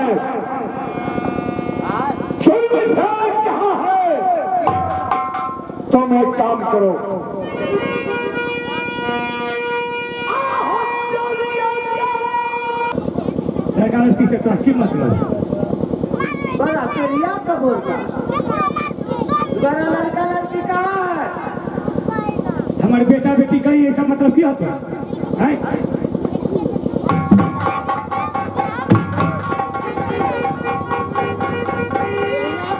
है? चौधरी साहब कहाँ है? तुम एक काम करो, लड़की से क्या मतलब? बड़ा करिया का बोलता बड़ा लड़का लड़की का है। हमारे बेटा बेटी का ही ऐसा मतलब क्या होता है?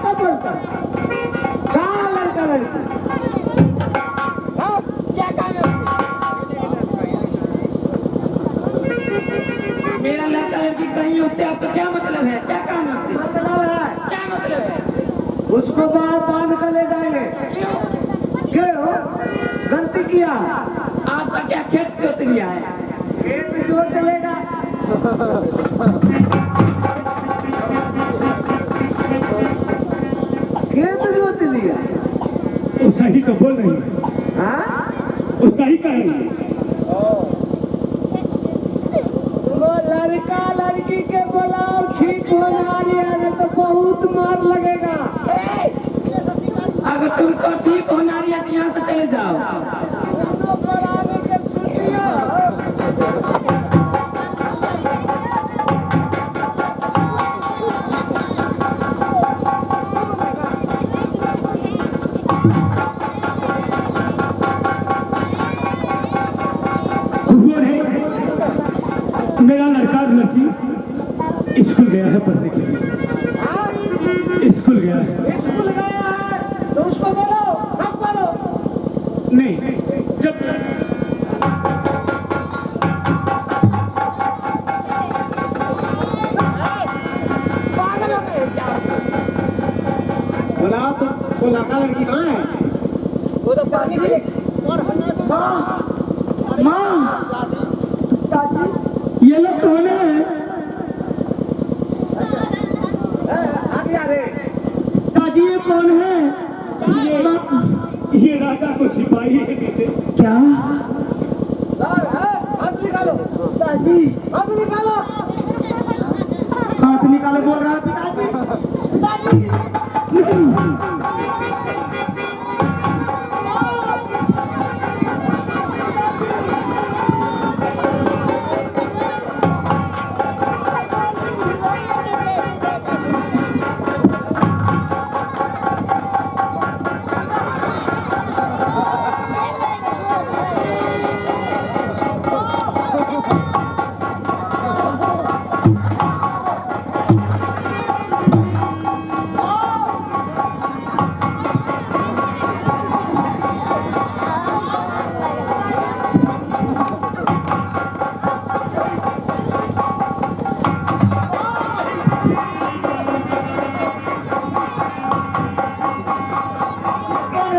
का बोलता कहाँ लड़का लड़की? क्या काम है? मेरा लड़का लड़की कहीं होते आपका क्या मतलब है? क्या काम है? मतलब है क्या मतलब है? उसको बाहर बांध कर ले जाएंगे। क्यों? गलती किया। आपका क्या खेत जोत लिया है? खेत जो चलेगा खेत जोत लिया। वो सही तो बोल रही है। हाँ वो सही कह रही है। वो लड़का लड़की के बुलाओ, ठीक हो रही है तो बहुत मार लगेगा। अगर तुमको ठीक होना रही है तो यहाँ से चले जाओ। मेरा लड़का लड़की स्कूल गया है पढ़ने के लिए। स्कूल गया है। स्कूल गया है तो उसको बोलो, हम बोलो। नहीं, जब पागल हो गए क्या? बुलाओ तो वो लड़का लड़की कहाँ है? वो तो पानी भी माँ, ये लोग कौन है? आगे आ रे। ताजी ये कौन है? ये राजा को सिपाही है कहते। क्या? हाथ निकालो, ताजी हाथ निकालो। हाथ निकालो बोल रहा है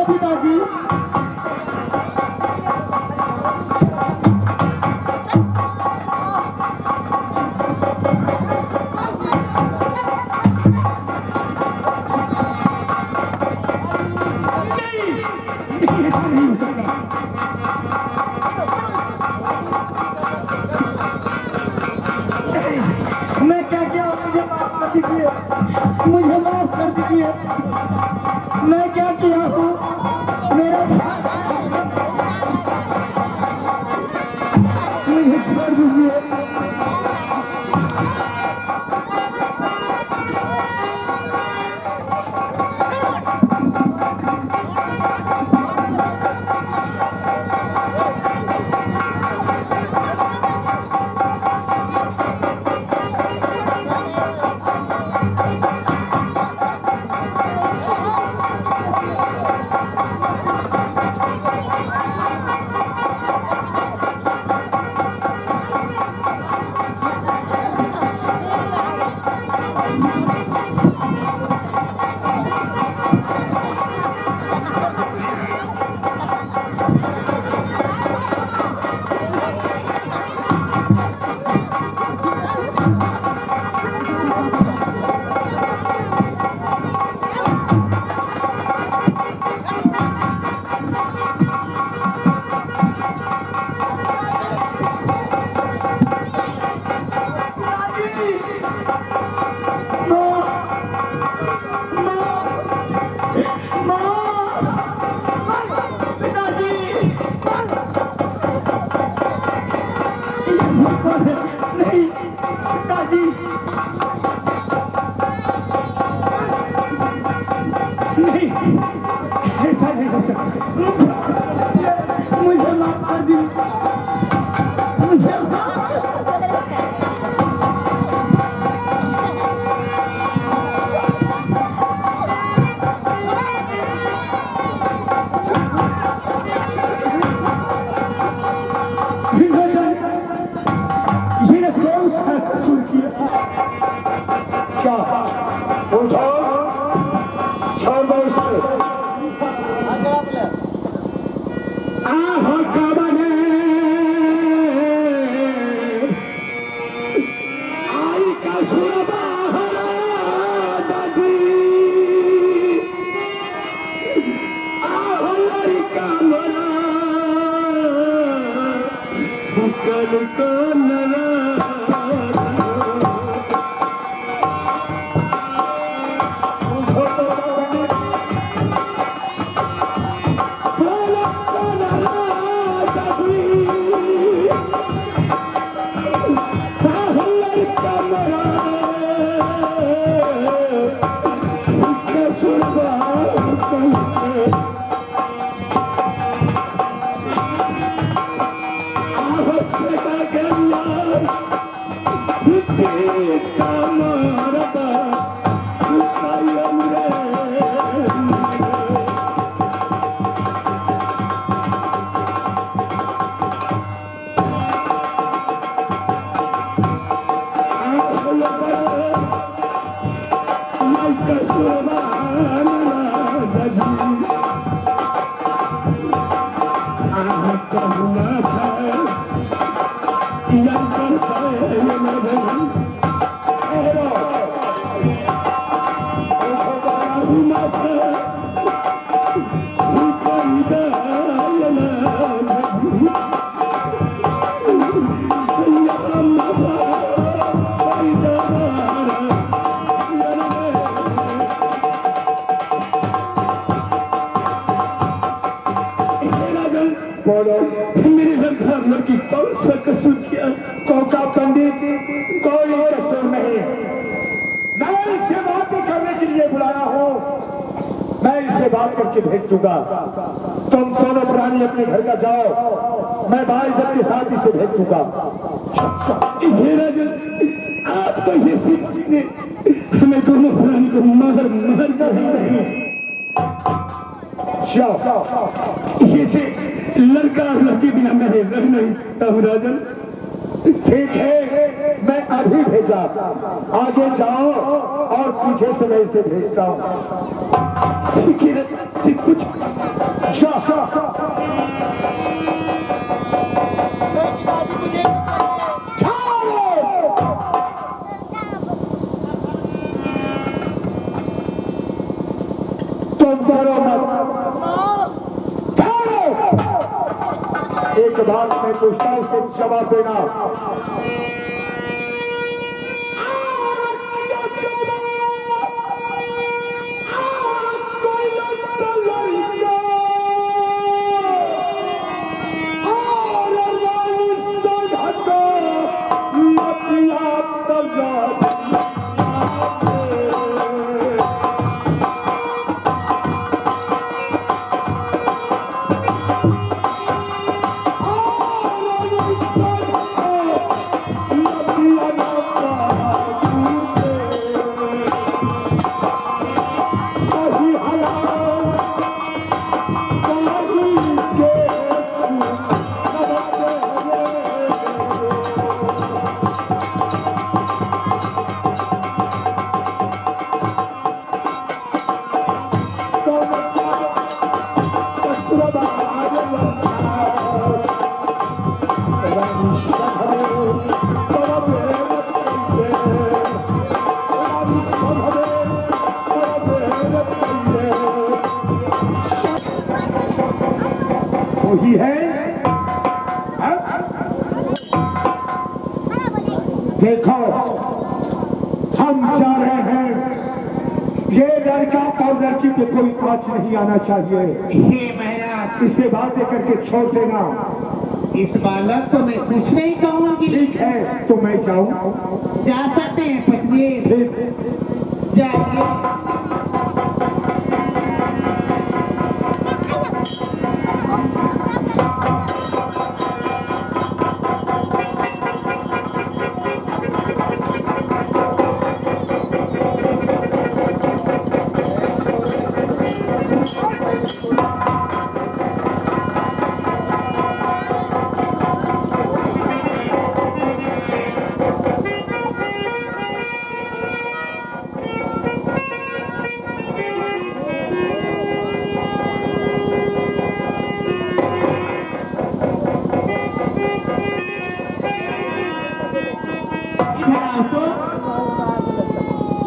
पिताजी। मैं क्या क्या मुझे माफ कर दीजिए, मुझे माफ कर दीजिए। मैं क्या किया हूँ? मेरा मुझे छोड़ दीजिए। पिताजी नहीं, ऐसा नहीं हो सकता। मुझे माफ कर दी, मुझे माफ ये कौन सा कसूर किया? क्या उठो, छोड़ दो उसे। आहो कबने आई कसूर बहरा दादी, आहो लड़का मरा कल को नरा मेरे घर की कौन सा कसूर किया? कोका पंडित कोई कसर नहीं, मैं इससे बात करने के लिए बुलाया हूँ, मैं इससे बात करके भेज दूंगा। तुम दोनों प्राणी अपने घर का जाओ, मैं बाइज्जत के साथ इसे भेज दूंगा। आपको ये सीखने हमें दोनों प्राणी को मार कर नहीं, ये लड़का और लड़की बिना मेरे रह नहीं सकता हूँ राजन। ठीक है, मैं अभी भेजा, आगे जाओ और पीछे से मैं इसे भेजता हूँ। ठीक है, कुछ तुम करो मत, एक बात मैं पूछता हूं, सिर्फ जवाब देना। वही है। देखो, हम जा रहे हैं, ये लड़का और लड़की पे कोई आँच नहीं आना चाहिए। हे महाराज, इसे बातें करके छोड़ देना। इस बालक को मैं कुछ नहीं कहूंगी। ठीक है तो मैं जाऊं? जा सकते हैं पत्नी, जाइए। इधर आओ तो,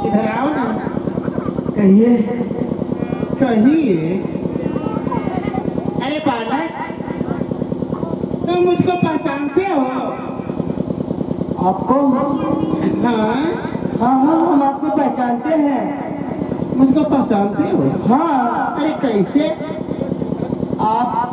इधर आओ ना। कहिए। कहिए। अरे बालक, तुम मुझको पहचानते हो? आपको? हाँ, हाँ हाँ, हम आपको पहचानते हैं। मुझको पहचानते हो? हाँ। अरे कैसे? आप